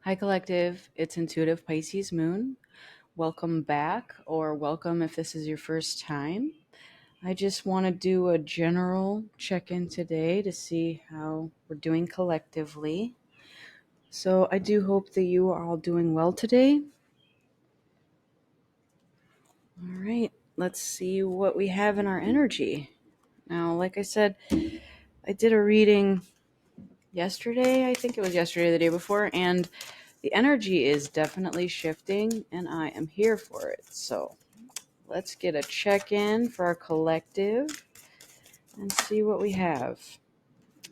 Hi, Collective. It's Intuitive Pisces Moon. Welcome back, or welcome if this is your first time. I just want to do a general check in today to see how we're doing collectively. So, I do hope that you are all doing well today. All right, let's see what we have in our energy. Now, like I said, I did a reading yesterday. I think it was yesterday, the day before, and the energy is definitely shifting, and I am here for it. So, let's get a check-in for our collective and see what we have.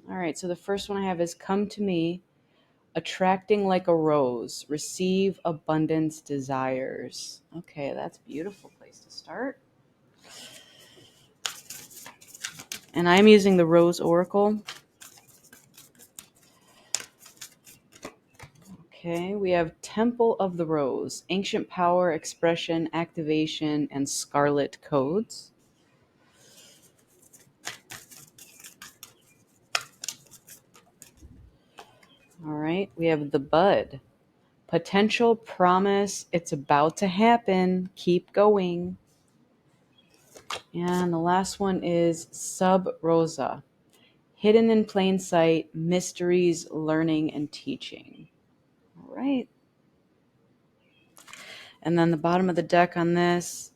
All right, so the first one I have is come to me, attracting like a rose, receive abundance desires. Okay, that's a beautiful place to start. And I'm using the Rose Oracle. Okay, we have Temple of the Rose, ancient power, expression, activation, and scarlet codes. All right, we have the Bud, potential, promise, it's about to happen, keep going. And the last one is Sub Rosa, hidden in plain sight, mysteries, learning, and teaching. All right. And then the bottom of the deck on this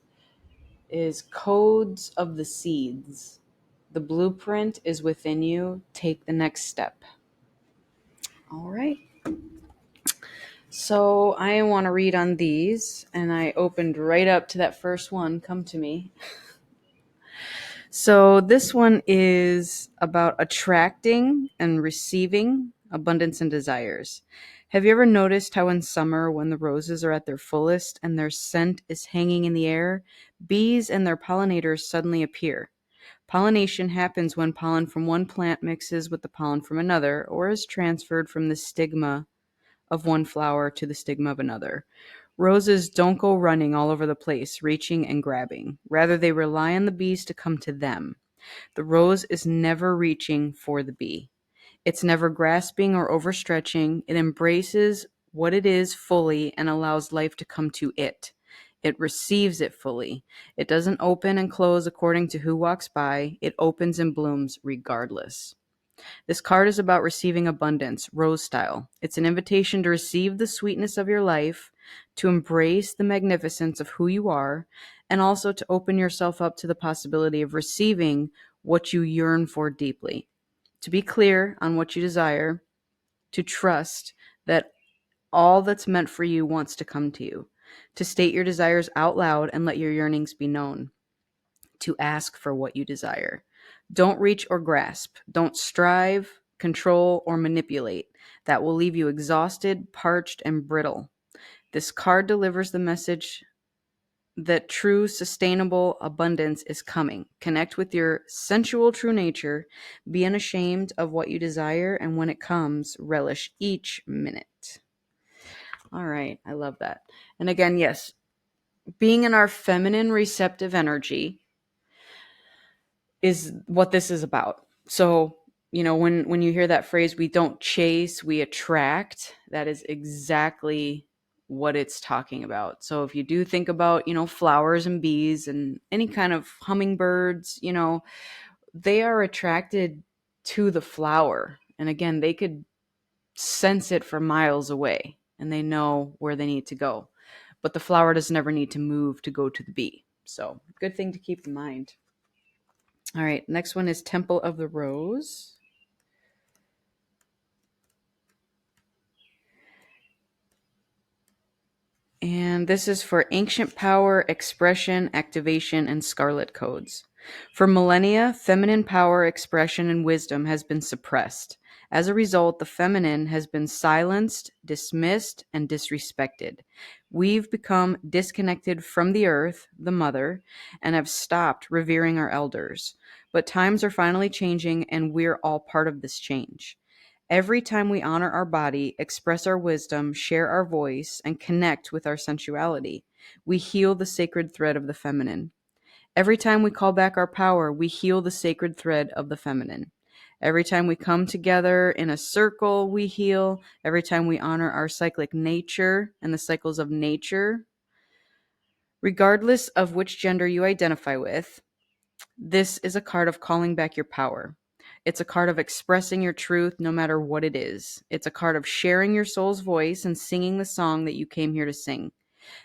is Codes of the Seeds. The blueprint is within you. Take the next step. All right. So I want to read on these, and I opened right up to that first one. Come to me. So this one is about attracting and receiving abundance and desires. Have you ever noticed how in summer, when the roses are at their fullest and their scent is hanging in the air, bees and their pollinators suddenly appear? Pollination happens when pollen from one plant mixes with the pollen from another or is transferred from the stigma of one flower to the stigma of another. Roses don't go running all over the place, reaching and grabbing. Rather, they rely on the bees to come to them. The rose is never reaching for the bee. It's never grasping or overstretching. It embraces what it is fully and allows life to come to it. It receives it fully. It doesn't open and close according to who walks by. It opens and blooms regardless. This card is about receiving abundance, rose style. It's an invitation to receive the sweetness of your life, to embrace the magnificence of who you are, and also to open yourself up to the possibility of receiving what you yearn for deeply. To be clear on what you desire, to trust that all that's meant for you wants to come to you, to state your desires out loud and let your yearnings be known, to ask for what you desire. Don't reach or grasp. Don't strive, control, or manipulate. That will leave you exhausted, parched, and brittle. This card delivers the message that true, sustainable abundance is coming. Connect with your sensual true nature. Be unashamed of what you desire, and when it comes, relish each minute. All right, I love that. And again, yes, being in our feminine receptive energy is what this is about. So, when you hear that phrase, we don't chase, we attract, that is exactly what it's talking about. So if you do think about, flowers and bees and any kind of hummingbirds, they are attracted to the flower. And again, they could sense it from miles away and they know where they need to go. But the flower does never need to move to go to the bee. So, good thing to keep in mind. All right, next one is Temple of the Rose. And this is for ancient power, expression, activation, and scarlet codes. For millennia, feminine power, expression, and wisdom has been suppressed. As a result, the feminine has been silenced, dismissed, and disrespected. We've become disconnected from the earth, the mother, and have stopped revering our elders. But times are finally changing, and we're all part of this change. Every time we honor our body, express our wisdom, share our voice, and connect with our sensuality, we heal the sacred thread of the feminine. Every time we call back our power, we heal the sacred thread of the feminine. Every time we come together in a circle, we heal. Every time we honor our cyclic nature and the cycles of nature, regardless of which gender you identify with, this is a card of calling back your power. It's a card of expressing your truth no matter what it is. It's a card of sharing your soul's voice and singing the song that you came here to sing.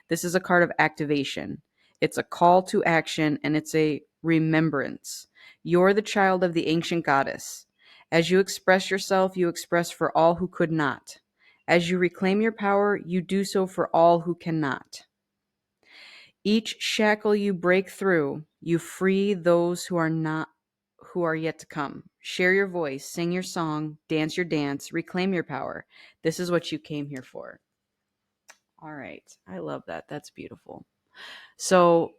This is a card of activation. It's a call to action and it's a remembrance. You're the child of the ancient goddess. As you express yourself, you express for all who could not. As you reclaim your power, you do so for all who cannot. Each shackle you break through, you free those who are yet to come. Share your voice, sing your song, dance your dance, reclaim your power. This is what you came here for. All right. I love that. That's beautiful. So,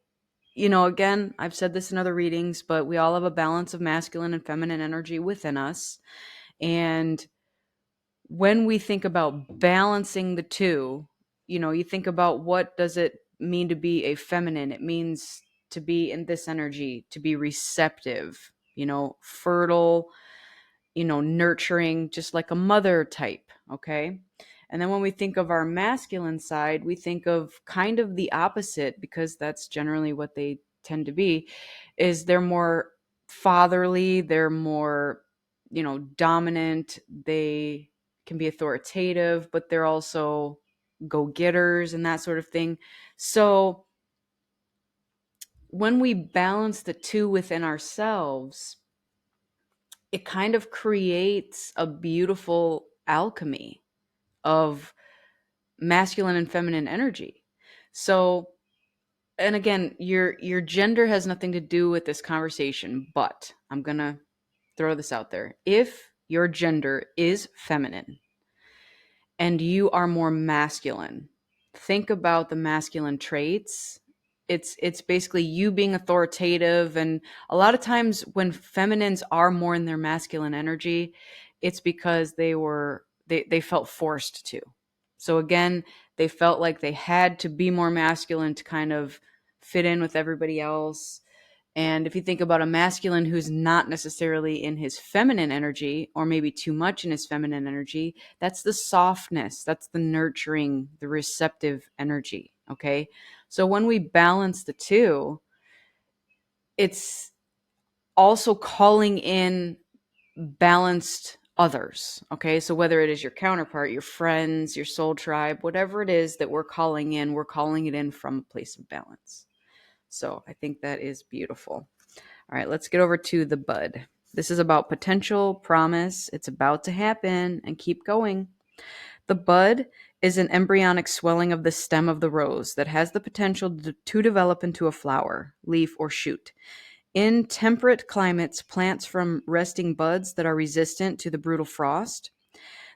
again, I've said this in other readings, but we all have a balance of masculine and feminine energy within us. And when we think about balancing the two, you think about what does it mean to be a feminine? It means to be in this energy, to be receptive, fertile, nurturing, just like a mother type. Okay. And then when we think of our masculine side, we think of kind of the opposite, because that's generally what they tend to be, is they're more fatherly, they're more, dominant, they can be authoritative, but they're also go-getters and that sort of thing. So when we balance the two within ourselves, it kind of creates a beautiful alchemy of masculine and feminine energy. So, and again, your gender has nothing to do with this conversation, but I'm going to throw this out there. If your gender is feminine and you are more masculine, think about the masculine traits. It's basically you being authoritative, and a lot of times when feminines are more in their masculine energy, it's because they felt forced to. So again, they felt like they had to be more masculine to kind of fit in with everybody else. And if you think about a masculine who's not necessarily in his feminine energy, or maybe too much in his feminine energy, that's the softness, that's the nurturing, the receptive energy. Okay. So when we balance the two, it's also calling in balanced others. Okay. So whether it is your counterpart, your friends, your soul tribe, whatever it is that we're calling it in from a place of balance. So I think that is beautiful. All right, let's get over to the bud. This is about potential, promise. It's about to happen, and keep going. The bud is an embryonic swelling of the stem of the rose that has the potential to develop into a flower, leaf, or shoot. In temperate climates, plants from resting buds that are resistant to the brutal frost.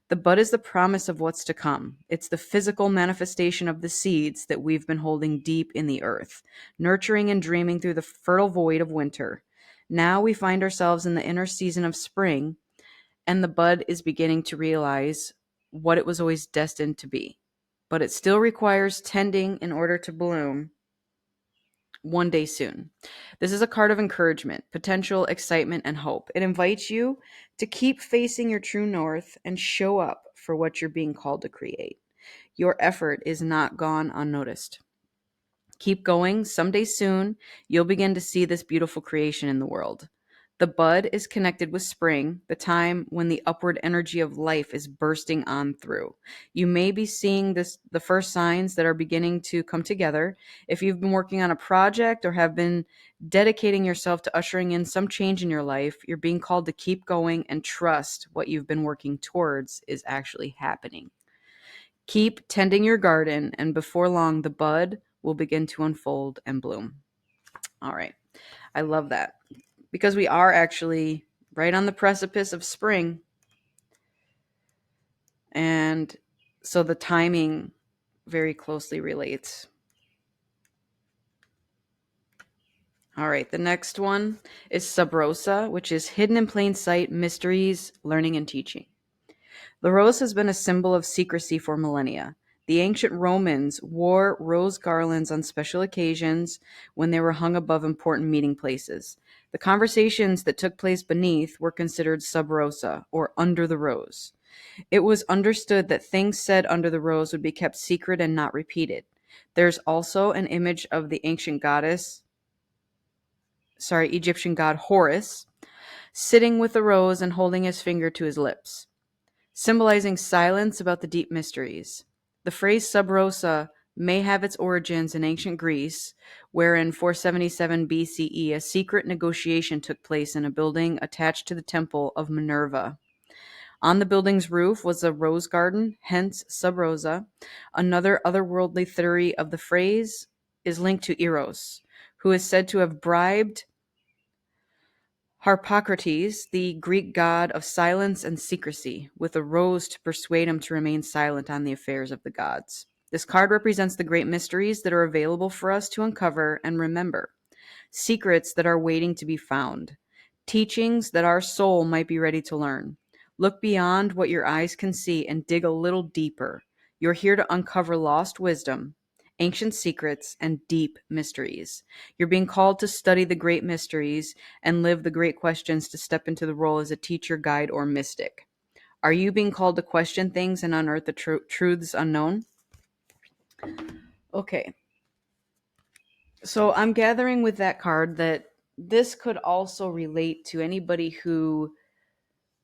The bud is the promise of what's to come. It's the physical manifestation of the seeds that we've been holding deep in the earth, nurturing and dreaming through the fertile void of winter. Now we find ourselves in the inner season of spring, and the bud is beginning to realize what it was always destined to be. But it still requires tending in order to bloom one day soon. This is a card of encouragement, potential, excitement, and hope. It invites you to keep facing your true north and show up for what you're being called to create. Your effort is not gone unnoticed. Keep going. Someday soon, you'll begin to see this beautiful creation in the world. The bud is connected with spring, the time when the upward energy of life is bursting on through. You may be seeing the first signs that are beginning to come together. If you've been working on a project or have been dedicating yourself to ushering in some change in your life, you're being called to keep going and trust what you've been working towards is actually happening. Keep tending your garden, and before long, the bud will begin to unfold and bloom. All right. I love that, because we are actually right on the precipice of spring. And so the timing very closely relates. All right, the next one is Sub Rosa, which is hidden in plain sight, mysteries, learning, and teaching. The rose has been a symbol of secrecy for millennia, The ancient Romans wore rose garlands on special occasions when they were hung above important meeting places. The conversations that took place beneath were considered sub rosa, or under the rose. It was understood that things said under the rose would be kept secret and not repeated. There's also an image of the Egyptian god Horus, sitting with a rose and holding his finger to his lips, symbolizing silence about the deep mysteries. The phrase sub rosa may have its origins in ancient Greece, where in 477 BCE a secret negotiation took place in a building attached to the temple of Minerva. On the building's roof was a rose garden, hence sub rosa. Another otherworldly theory of the phrase is linked to Eros, who is said to have bribed Harpocrates, the Greek god of silence and secrecy, with a rose to persuade him to remain silent on the affairs of the gods. This card represents the great mysteries that are available for us to uncover and remember, secrets that are waiting to be found, teachings that our soul might be ready to learn. Look beyond what your eyes can see and dig a little deeper. You're here to uncover lost wisdom, ancient secrets, and deep mysteries. You're being called to study the great mysteries and live the great questions, to step into the role as a teacher, guide, or mystic. Are you being called to question things and unearth the truths unknown? Okay. So I'm gathering with that card that this could also relate to anybody who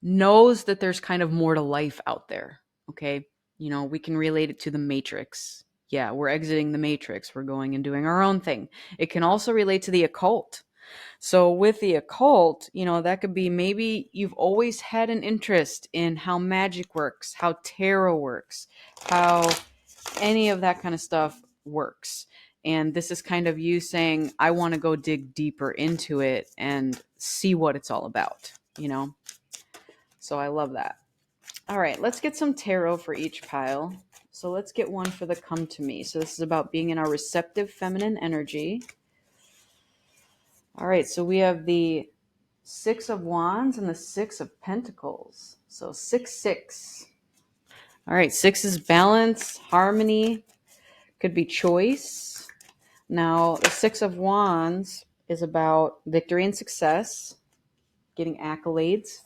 knows that there's kind of more to life out there. Okay. We can relate it to the Matrix. Yeah, we're exiting the Matrix. We're going and doing our own thing. It can also relate to the occult. So with the occult, that could be maybe you've always had an interest in how magic works, how tarot works, how any of that kind of stuff works. And this is kind of you saying, I want to go dig deeper into it and see what it's all about. So I love that. All right, let's get some tarot for each pile. So let's get one for the come to me. So this is about being in our receptive feminine energy. All right, so we have the Six of Wands and the Six of Pentacles. So 6-6. All right, 6 is balance, harmony, could be choice. Now, the Six of Wands is about victory and success, getting accolades.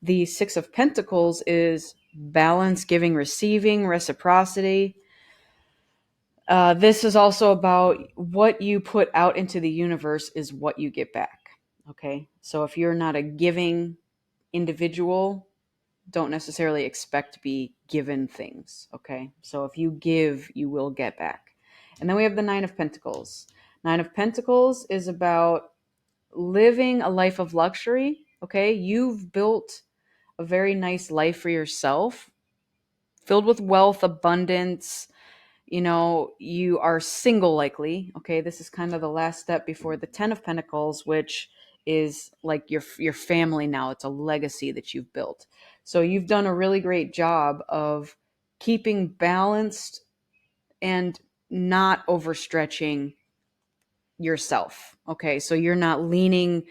The Six of Pentacles is balance, giving, receiving, reciprocity. This is also about what you put out into the universe is what you get back. Okay, so if you're not a giving individual, don't necessarily expect to be given things. Okay, so if you give, you will get back. And then we have the Nine of Pentacles. Nine of Pentacles is about living a life of luxury. Okay, you've built a very nice life for yourself, filled with wealth, abundance. You are single likely. Okay, this is kind of the last step before the Ten of Pentacles, which is like your family now. It's a legacy that you've built. So you've done a really great job of keeping balanced and not overstretching yourself. Okay, so you're not leaning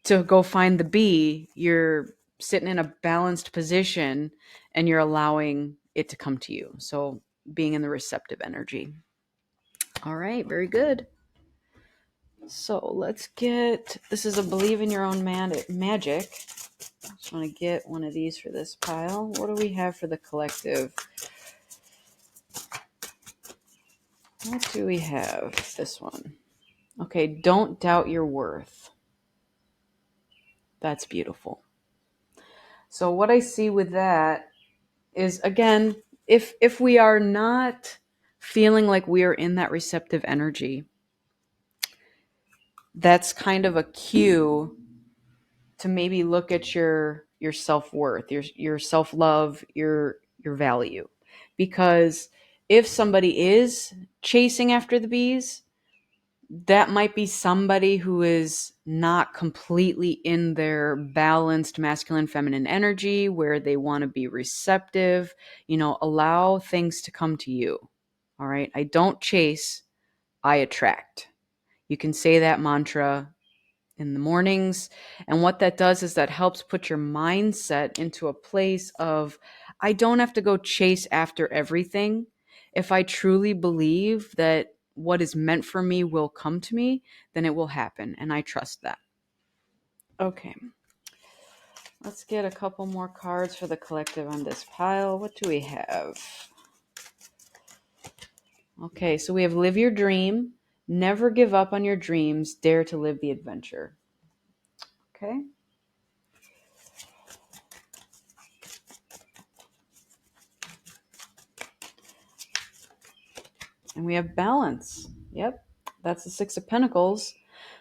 to go find the bee. You're sitting in a balanced position and you're allowing it to come to you. So being in the receptive energy. All right, very good. So let's get, this is a believe in your own magic. I just want to get one of these for this pile. What do we have for the collective? What do we have? This one. Okay, don't doubt your worth. That's beautiful. So what I see with that is, again, if we are not feeling like we are in that receptive energy, that's kind of a cue to maybe look at your self-worth, your self-love, your value. Because if somebody is chasing after the bees, that might be somebody who is not completely in their balanced masculine feminine energy, where they want to be receptive. Allow things to come to you. All right, I don't chase, I attract. You can say that mantra in the mornings, and what that does is that helps put your mindset into a place of, I don't have to go chase after everything. If I truly believe that what is meant for me will come to me, then it will happen. And I trust that. Okay. Let's get a couple more cards for the collective on this pile. What do we have? Okay, so we have live your dream, never give up on your dreams, dare to live the adventure. Okay. And we have balance. Yep, that's the Six of Pentacles.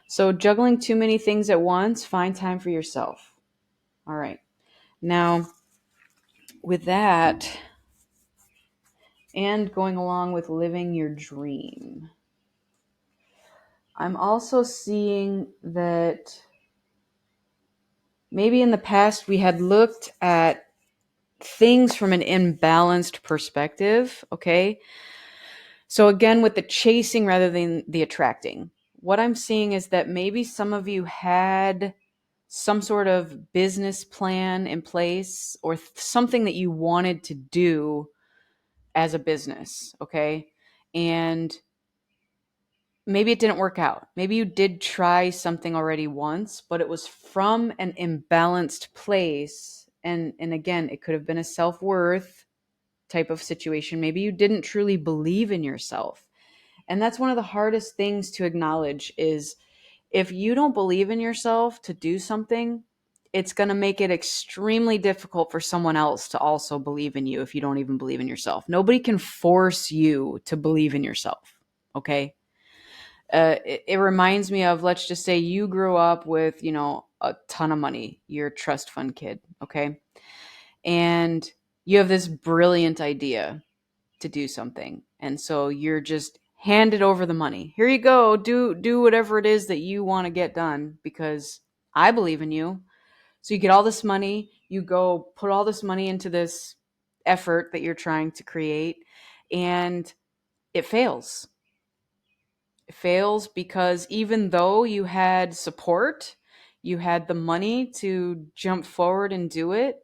So juggling too many things at once, find time for yourself. All right. Now, with that, and going along with living your dream, I'm also seeing that maybe in the past we had looked at things from an imbalanced perspective, okay? So again, with the chasing rather than the attracting, what I'm seeing is that maybe some of you had some sort of business plan in place or something that you wanted to do as a business, okay? And maybe it didn't work out. Maybe you did try something already once, but it was from an imbalanced place. And again, it could have been a self-worth type of situation. Maybe you didn't truly believe in yourself. And that's one of the hardest things to acknowledge is if you don't believe in yourself to do something, it's going to make it extremely difficult for someone else to also believe in you if you don't even believe in yourself. Nobody can force you to believe in yourself. Okay. It reminds me of, let's just say you grew up with, a ton of money. You're a trust fund kid. Okay. And you have this brilliant idea to do something. And so you're just handed over the money. Here you go. Do whatever it is that you want to get done because I believe in you. So you get all this money, you go put all this money into this effort that you're trying to create, and it fails. It fails because even though you had support, you had the money to jump forward and do it,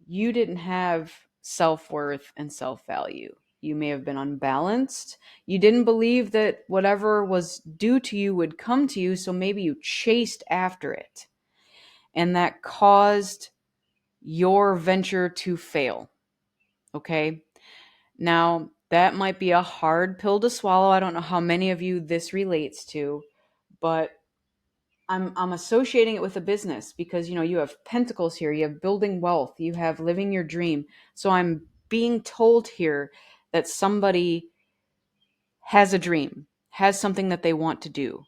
you didn't have self-worth and self-value. You may have been unbalanced. You didn't believe that whatever was due to you would come to you, so maybe you chased after it. And that caused your venture to fail. Okay? Now, that might be a hard pill to swallow. I don't know how many of you this relates to, but I'm associating it with a business because you have pentacles here, you have building wealth, you have living your dream. So I'm being told here that somebody has a dream, has something that they want to do.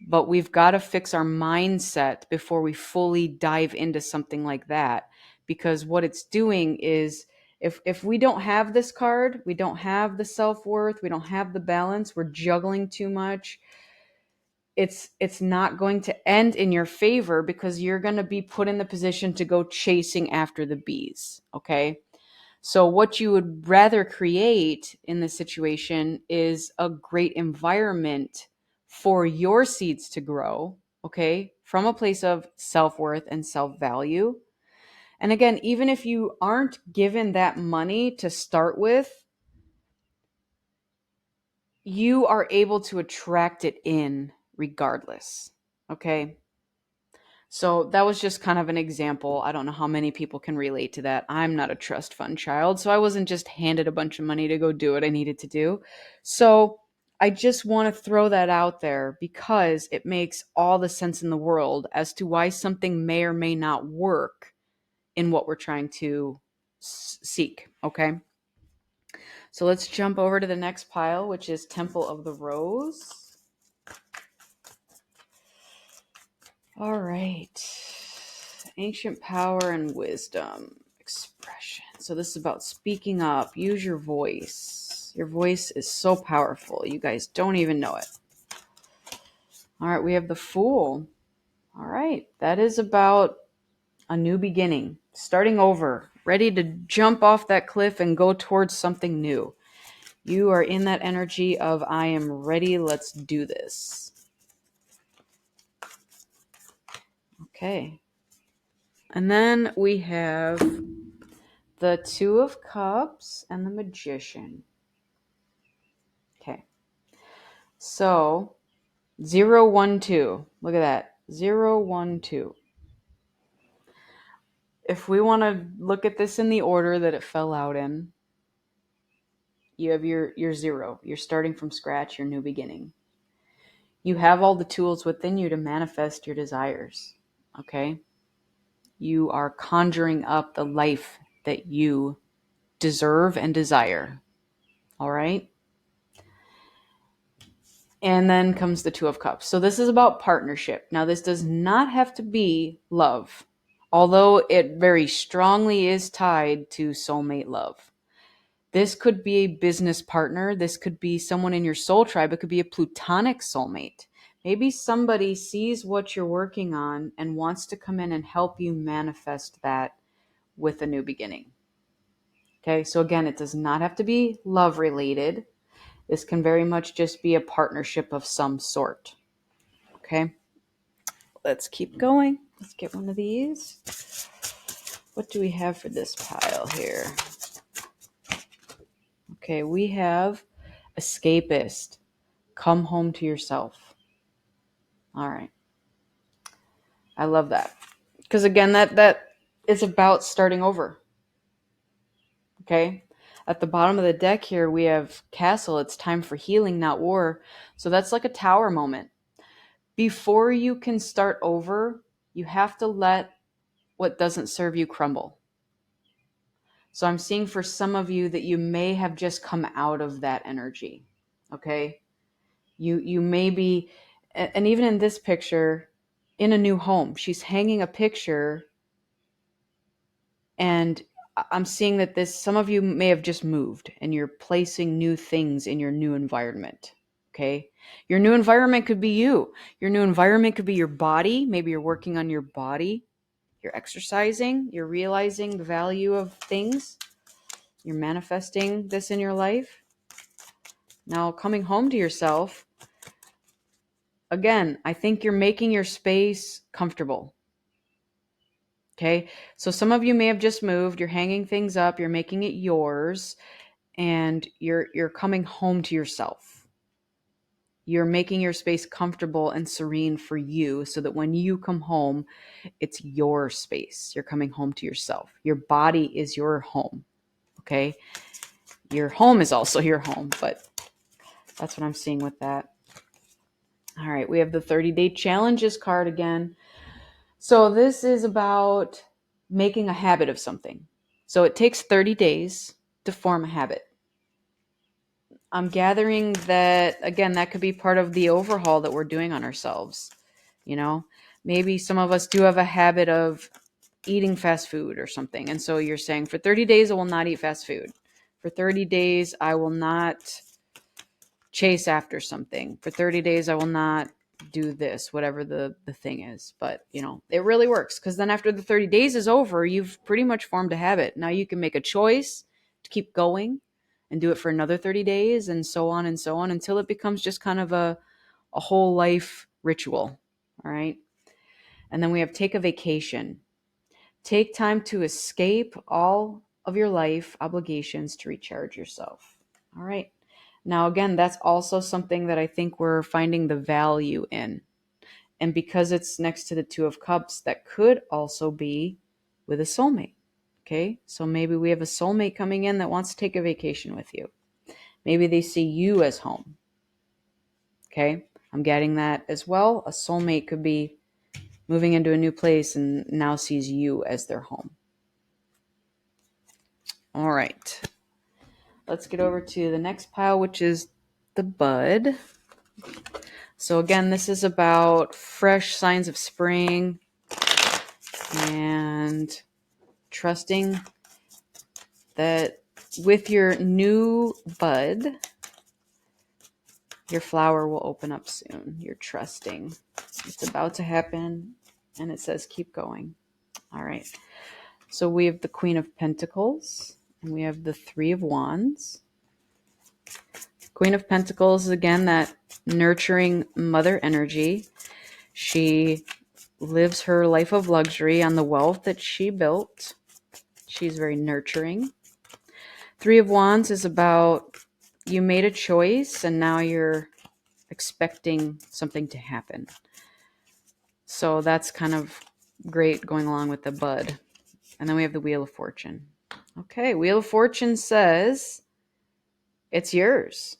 But we've got to fix our mindset before we fully dive into something like that, because what it's doing is if we don't have this card, we don't have the self-worth, we don't have the balance, we're juggling too much, it's not going to end in your favor because you're going to be put in the position to go chasing after the bees, okay? So what you would rather create in this situation is a great environment for your seeds to grow, okay? From a place of self-worth and self-value. And again, even if you aren't given that money to start with, you are able to attract it in regardless, okay? So that was just kind of an example. I don't know how many people can relate to that. I'm not a trust fund child, so I wasn't just handed a bunch of money to go do what I needed to do. So I just want to throw that out there because it makes all the sense in the world as to why something may or may not work in what we're trying to seek. Okay. So let's jump over to the next pile, which is Temple of the Rose. All right. Ancient power and wisdom. Expression. So this is about speaking up. Use your voice. Your voice is so powerful. You guys don't even know it. All right, we have the Fool. All right. That is about a new beginning. Starting over. Ready to jump off that cliff and go towards something new. You are in that energy of I am ready. Let's do this. Okay. And then we have the Two of Cups and the Magician. So 012. Look at that. 012. If we want to look at this in the order that it fell out in, you have your zero. You're starting from scratch, your new beginning. You have all the tools within you to manifest your desires. Okay? You are conjuring up the life that you deserve and desire. All right? And then comes the Two of Cups. So this is about partnership. Now, this does not have to be love, although it very strongly is tied to soulmate love. This could be a business partner. This could be someone in your soul tribe. It could be a platonic soulmate. Maybe somebody sees what you're working on and wants to come in and help you manifest that with a new beginning. Okay, so again, it does not have to be love related. This can very much just be a partnership of some sort. Okay, let's keep going. Let's get one of these. What do we have for this pile here? Okay, we have escapist. Come home to yourself. All right. I love that. Because again, that is about starting over. Okay? At the bottom of the deck here, we have castle. It's time for healing, not war. So that's like a tower moment. Before you can start over, you have to let what doesn't serve you crumble. So I'm seeing for some of you that you may have just come out of that energy. Okay? You may be, and even in this picture, in a new home, she's hanging a picture, and I'm seeing that some of you may have just moved and you're placing new things in your new environment. Okay. Your new environment could be you. Your new environment could be your body. Maybe you're working on your body. You're exercising. You're realizing the value of things. You're manifesting this in your life. Now, coming home to yourself, again, I think you're making your space comfortable. Okay. So some of you may have just moved. You're hanging things up. You're making it yours. And you're coming home to yourself. You're making your space comfortable and serene for you so that when you come home, it's your space. You're coming home to yourself. Your body is your home. Okay? Your home is also your home, but that's what I'm seeing with that. All right, we have the 30-day challenges card again. So this is about making a habit of something. So it takes 30 days to form a habit. I'm gathering that, again, that could be part of the overhaul that we're doing on ourselves. You know, maybe some of us do have a habit of eating fast food or something. And so you're saying, for 30 days, I will not eat fast food. For 30 days, I will not chase after something. For 30 days, I will not do this, whatever the thing is. But, you know, it really works, because then after the 30 days is over, you've pretty much formed a habit. Now you can make a choice to keep going and do it for another 30 days and so on until it becomes just kind of a whole life ritual. All right. And then we have take a vacation. Take time to escape all of your life obligations to recharge yourself. All right. Now, again, that's also something that I think we're finding the value in. And because it's next to the Two of Cups, that could also be with a soulmate. Okay. So maybe we have a soulmate coming in that wants to take a vacation with you. Maybe they see you as home. Okay. I'm getting that as well. A soulmate could be moving into a new place and now sees you as their home. All right. Let's get over to the next pile, which is the bud. So again, this is about fresh signs of spring and trusting that with your new bud, your flower will open up soon. You're trusting. It's about to happen, and it says keep going. All right. So we have the Queen of Pentacles, and we have the Three of Wands. Queen of Pentacles is, again, that nurturing mother energy. She lives her life of luxury on the wealth that she built. She's very nurturing. Three of Wands is about you made a choice and now you're expecting something to happen. So that's kind of great going along with the bud. And then we have the Wheel of Fortune. Okay, Wheel of Fortune says it's yours.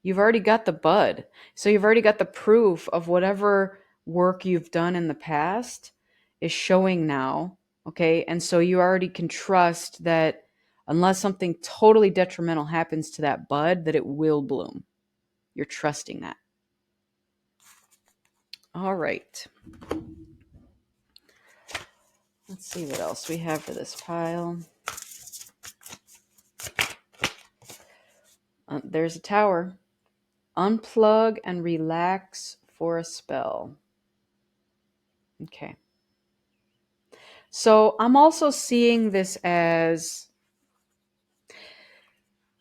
You've already got the bud. So you've already got the proof of whatever work you've done in the past is showing now. Okay, and so you already can trust that unless something totally detrimental happens to that bud, that it will bloom. You're trusting that. All right. Let's see what else we have for this pile. There's a tower. Unplug and relax for a spell. Okay. So I'm also seeing this as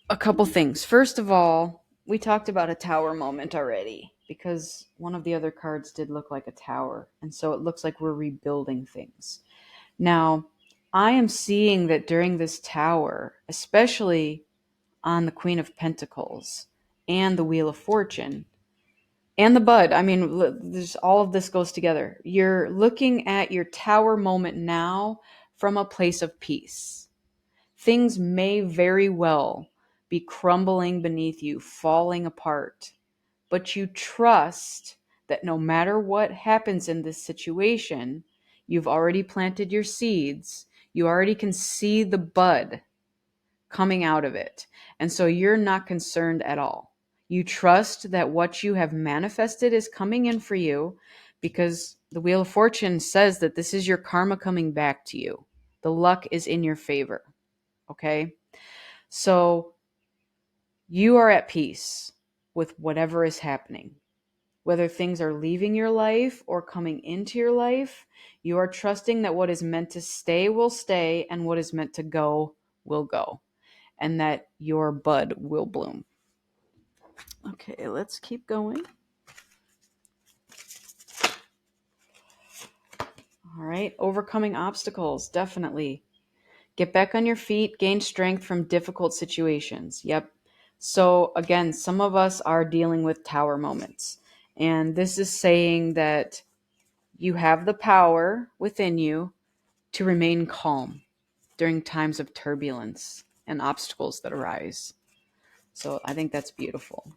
a couple things. First of all, we talked about a tower moment already because one of the other cards did look like a tower. And so it looks like we're rebuilding things. Now, I am seeing that during this tower, especially on the Queen of Pentacles and the Wheel of Fortune and the bud, I mean, there's, all of this goes together. You're looking at your tower moment now from a place of peace. Things may very well be crumbling beneath you, falling apart, but you trust that no matter what happens in this situation, you've already planted your seeds. You already can see the bud coming out of it. And so you're not concerned at all. You trust that what you have manifested is coming in for you because the Wheel of Fortune says that this is your karma coming back to you. The luck is in your favor. Okay? So you are at peace with whatever is happening. Whether things are leaving your life or coming into your life, you are trusting that what is meant to stay will stay and what is meant to go will go, and that your bud will bloom. Okay, let's keep going. All right, overcoming obstacles, definitely. Get back on your feet, gain strength from difficult situations. Yep. So again, some of us are dealing with tower moments. And this is saying that you have the power within you to remain calm during times of turbulence and obstacles that arise. So I think that's beautiful.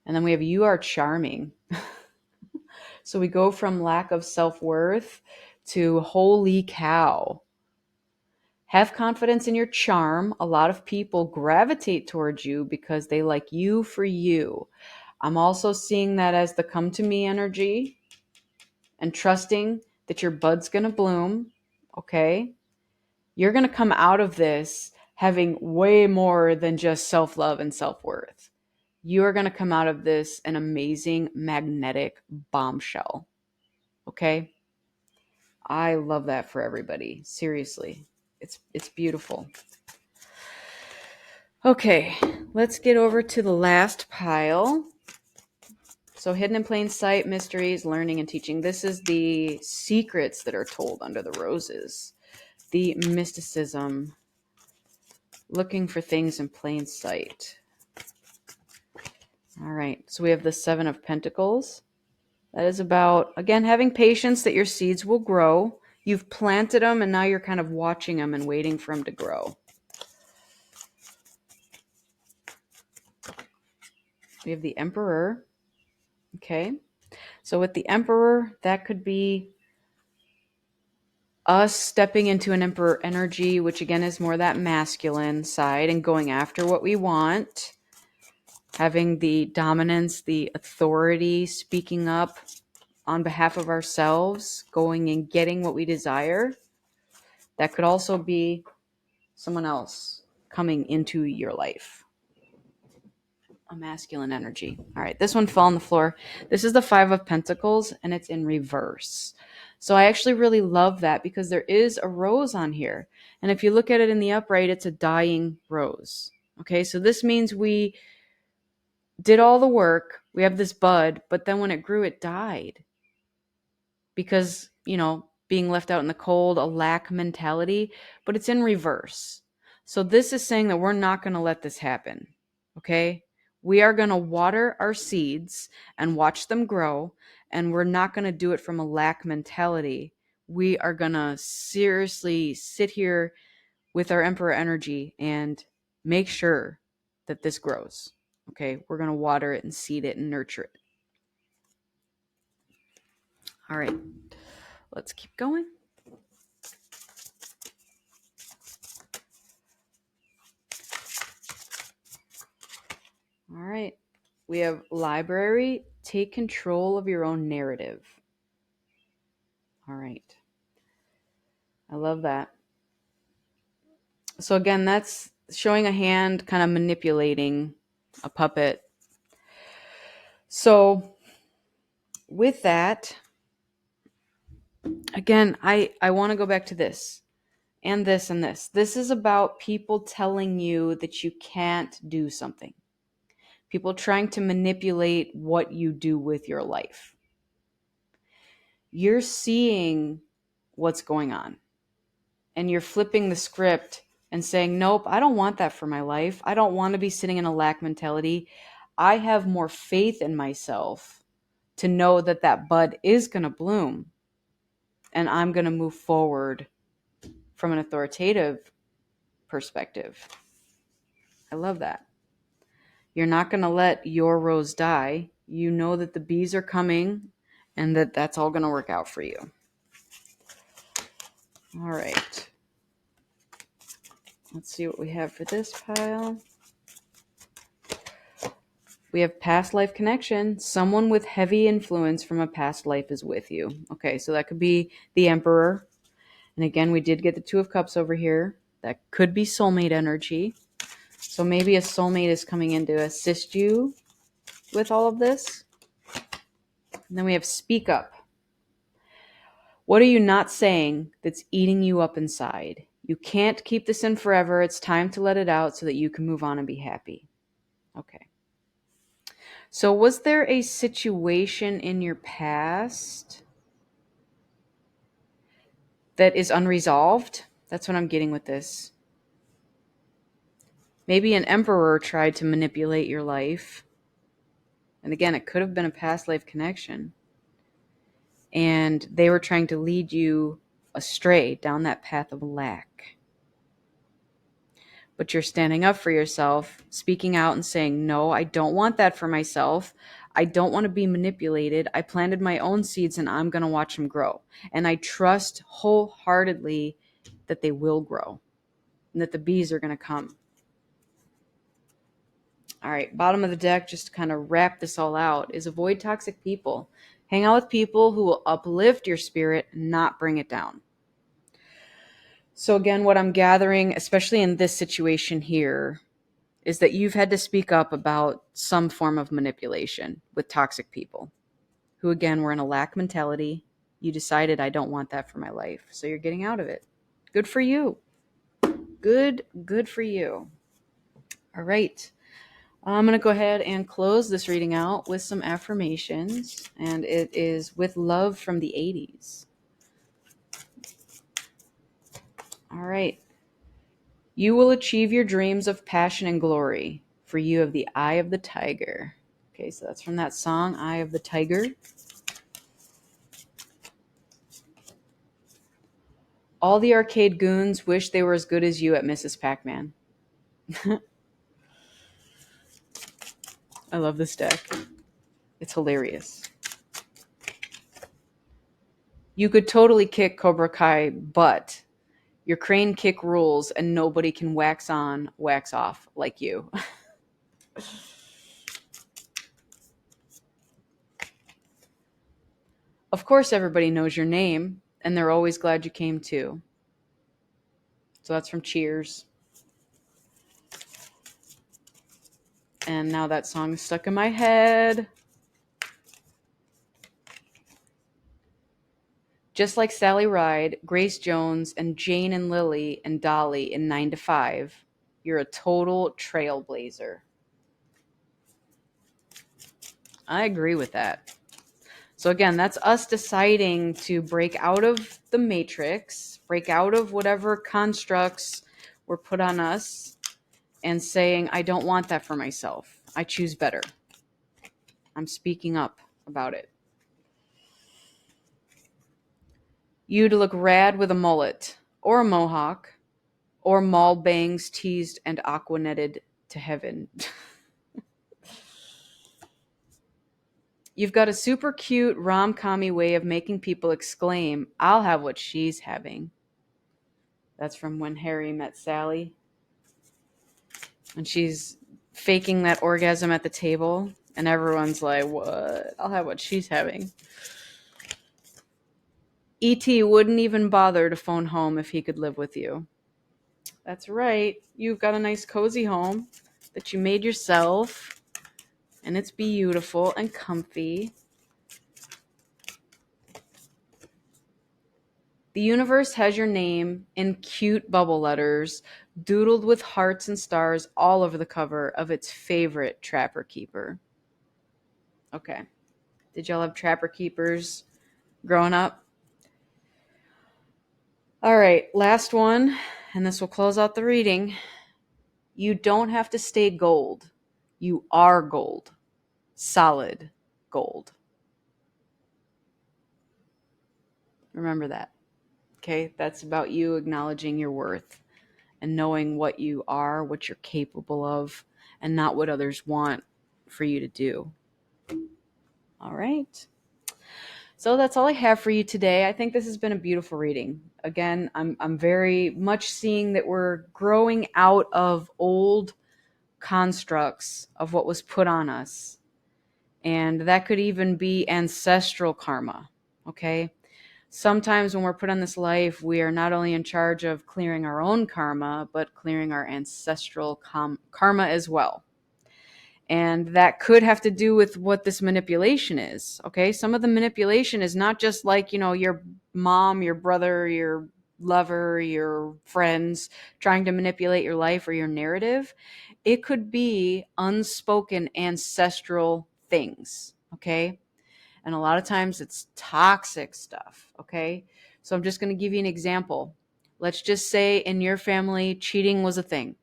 And then we have you are charming. So we go from lack of self-worth to holy cow. Have confidence in your charm. A lot of people gravitate towards you because they like you for you. I'm also seeing that as the come to me energy and trusting that your bud's going to bloom. Okay. You're going to come out of this having way more than just self-love and self-worth. You are going to come out of this an amazing magnetic bombshell. Okay. I love that for everybody. Seriously. It's beautiful. Okay, let's get over to the last pile. So hidden in plain sight, mysteries, learning and teaching. This is the secrets that are told under the roses. The mysticism, looking for things in plain sight. All right, so we have the Seven of Pentacles. That is about, again, having patience that your seeds will grow. You've planted them and now you're kind of watching them and waiting for them to grow. We have the Emperor. Okay. So with the Emperor, that could be us stepping into an Emperor energy, which again is more that masculine side and going after what we want. Having the dominance, the authority, speaking up on behalf of ourselves, going and getting what we desire. That could also be someone else coming into your life. A masculine energy. All right, this one fell on the floor. This is the Five of Pentacles, and it's in reverse. So I actually really love that because there is a rose on here. And if you look at it in the upright, it's a dying rose. Okay, so this means we did all the work. We have this bud, but then when it grew, it died. Because, being left out in the cold, a lack mentality, but it's in reverse. So this is saying that we're not going to let this happen. Okay? We are going to water our seeds and watch them grow, and we're not going to do it from a lack mentality. We are going to seriously sit here with our Emperor energy and make sure that this grows. Okay, we're going to water it and seed it and nurture it. All right, let's keep going. All right, we have library. Take control of your own narrative. All right, I love that. So again, that's showing a hand kind of manipulating a puppet. So with that, again, I want to go back to this and this and this. This is about people telling you that you can't do something. People trying to manipulate what you do with your life. You're seeing what's going on and you're flipping the script and saying, nope, I don't want that for my life. I don't want to be sitting in a lack mentality. I have more faith in myself to know that that bud is going to bloom and I'm going to move forward from an authoritative perspective. I love that. You're not going to let your rose die. You know that the bees are coming and that that's all going to work out for you. All right. Let's see what we have for this pile. We have past life connection. Someone with heavy influence from a past life is with you. Okay, so that could be the Emperor. And again, we did get the Two of Cups over here. That could be soulmate energy. So maybe a soulmate is coming in to assist you with all of this. And then we have speak up. What are you not saying that's eating you up inside? You can't keep this in forever. It's time to let it out so that you can move on and be happy. Okay. So was there a situation in your past that is unresolved? That's what I'm getting with this. Maybe an emperor tried to manipulate your life. And again, it could have been a past life connection. And they were trying to lead you astray down that path of lack. But you're standing up for yourself, speaking out and saying, no, I don't want that for myself. I don't want to be manipulated. I planted my own seeds and I'm going to watch them grow. And I trust wholeheartedly that they will grow and that the bees are going to come. All right, bottom of the deck, just to kind of wrap this all out, is avoid toxic people. Hang out with people who will uplift your spirit, not bring it down. So again, what I'm gathering, especially in this situation here, is that you've had to speak up about some form of manipulation with toxic people who, again, were in a lack mentality. You decided, I don't want that for my life. So you're getting out of it. Good for you. Good for you. All right. I'm going to go ahead and close this reading out with some affirmations. And it is with love from the 80s. All right. You will achieve your dreams of passion and glory, for you have the eye of the tiger. Okay, so that's from that song, Eye of the Tiger. All the arcade goons wish they were as good as you at Mrs. Pac-Man. I love this deck. It's hilarious. You could totally kick Cobra Kai butt. Your crane kick rules and nobody can wax on, wax off like you. Of course, everybody knows your name, and they're always glad you came too. So that's from Cheers. And now that song is stuck in my head. Just like Sally Ride, Grace Jones, and Jane and Lily and Dolly in 9 to 5, you're a total trailblazer. I agree with that. So again, that's us deciding to break out of the matrix, break out of whatever constructs were put on us, and saying, I don't want that for myself. I choose better. I'm speaking up about it. You'd look rad with a mullet or a mohawk or mall bangs teased and aquanetted to heaven. You've got a super cute rom-commy way of making people exclaim, "I'll have what she's having." That's from When Harry Met Sally. And she's faking that orgasm at the table, and everyone's like, "What? I'll have what she's having." E.T. wouldn't even bother to phone home if he could live with you. That's right. You've got a nice cozy home that you made yourself, and it's beautiful and comfy. The universe has your name in cute bubble letters, doodled with hearts and stars all over the cover of its favorite Trapper Keeper. Okay. Did y'all have Trapper Keepers growing up? All right, last one, and this will close out the reading. You don't have to stay gold. You are gold. Solid gold. Remember that. Okay? That's about you acknowledging your worth and knowing what you are, what you're capable of, and not what others want for you to do. All right. So that's all I have for you today. I think this has been a beautiful reading. Again, I'm very much seeing that we're growing out of old constructs of what was put on us. And that could even be ancestral karma. Okay? Sometimes when we're put on this life, we are not only in charge of clearing our own karma, but clearing our ancestral karma as well. And that could have to do with what this manipulation is. Okay. Some of the manipulation is not just like, your mom, your brother, your lover, your friends trying to manipulate your life or your narrative. It could be unspoken ancestral things. Okay. And a lot of times it's toxic stuff. Okay. So I'm just going to give you an example. Let's just say in your family, cheating was a thing.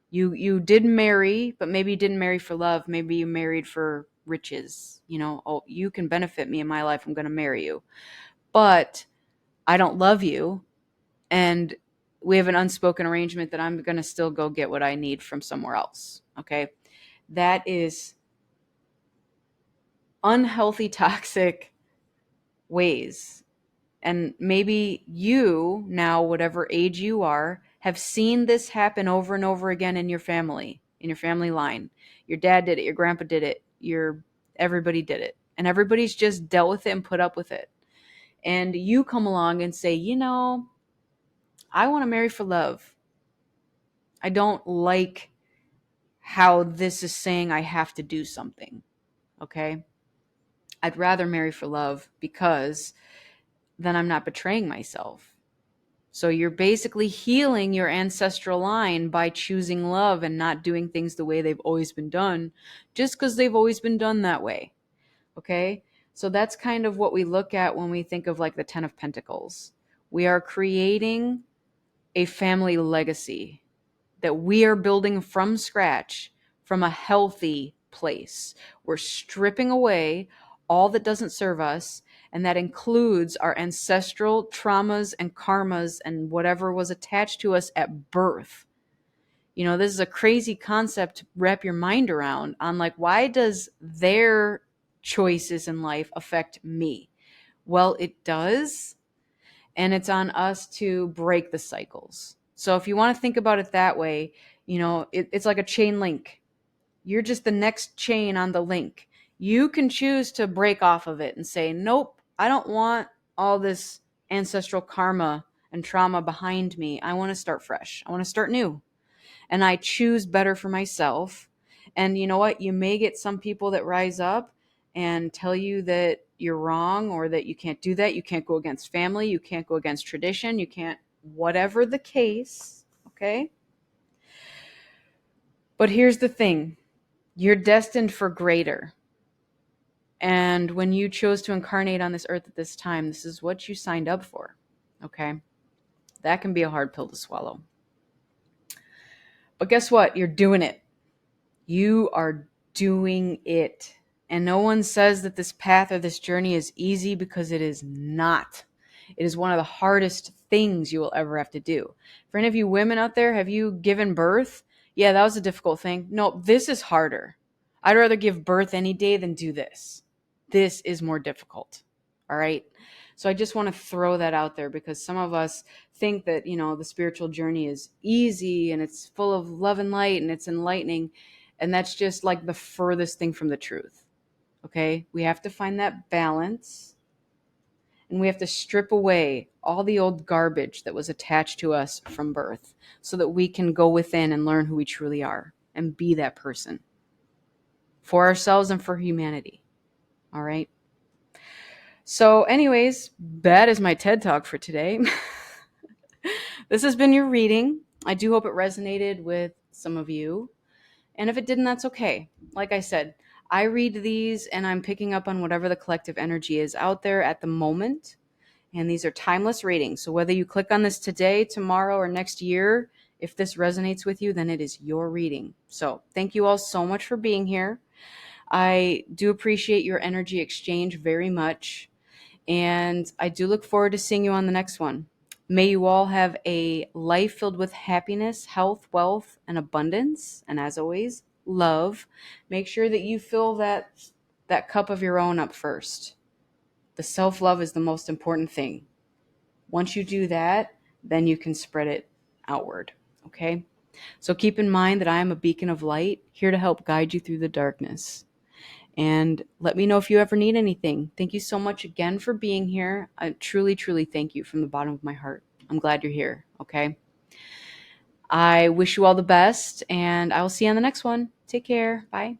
You did marry, but maybe you didn't marry for love. Maybe you married for riches. Oh, you can benefit me in my life. I'm going to marry you. But I don't love you. And we have an unspoken arrangement that I'm going to still go get what I need from somewhere else. Okay. That is unhealthy, toxic ways. And maybe you, now, whatever age you are, have seen this happen over and over again in your family line. Your dad did it, your grandpa did it, everybody did it. And everybody's just dealt with it and put up with it. And you come along and say, I want to marry for love. I don't like how this is saying I have to do something. Okay? I'd rather marry for love because then I'm not betraying myself. So you're basically healing your ancestral line by choosing love and not doing things the way they've always been done, just because they've always been done that way. Okay? So that's kind of what we look at when we think of like the 10 of Pentacles. We are creating a family legacy that we are building from scratch from a healthy place. We're stripping away all that doesn't serve us, and that includes our ancestral traumas and karmas and whatever was attached to us at birth. This is a crazy concept to wrap your mind around on, like, why does their choices in life affect me? Well, it does, and it's on us to break the cycles. So if you want to think about it that way, it's like a chain link. You're just the next chain on the link. You can choose to break off of it and say, nope, I don't want all this ancestral karma and trauma behind me. I want to start fresh. I want to start new. And I choose better for myself. And you know what? You may get some people that rise up and tell you that you're wrong or that you can't do that. You can't go against family. You can't go against tradition. You can't, whatever the case. Okay. But here's the thing. You're destined for greater. And when you chose to incarnate on this earth at this time, this is what you signed up for. Okay. That can be a hard pill to swallow. But guess what? You're doing it. You are doing it. And no one says that this path or this journey is easy, because it is not. It is one of the hardest things you will ever have to do. For any of you women out there, have you given birth? Yeah, that was a difficult thing. No, this is harder. I'd rather give birth any day than do this. This is more difficult. All right. So I just want to throw that out there, because some of us think that, the spiritual journey is easy and it's full of love and light and it's enlightening. And that's just like the furthest thing from the truth. Okay. We have to find that balance, and we have to strip away all the old garbage that was attached to us from birth, so that we can go within and learn who we truly are and be that person for ourselves and for humanity. All right. So, anyways, that is my TED Talk for today. This has been your reading. I do hope it resonated with some of you. And if it didn't, that's okay. Like I said, I read these and I'm picking up on whatever the collective energy is out there at the moment. And these are timeless readings. So whether you click on this today, tomorrow, or next year, if this resonates with you, then it is your reading. So thank you all so much for being here. I do appreciate your energy exchange very much. And I do look forward to seeing you on the next one. May you all have a life filled with happiness, health, wealth, and abundance. And as always, love. Make sure that you fill that cup of your own up first. The self-love is the most important thing. Once you do that, then you can spread it outward. Okay? So keep in mind that I am a beacon of light, here to help guide you through the darkness. And let me know if you ever need anything. Thank you so much again for being here. I truly, truly thank you from the bottom of my heart. I'm glad you're here. Okay. I wish you all the best, and I will see you on the next one. Take care. Bye.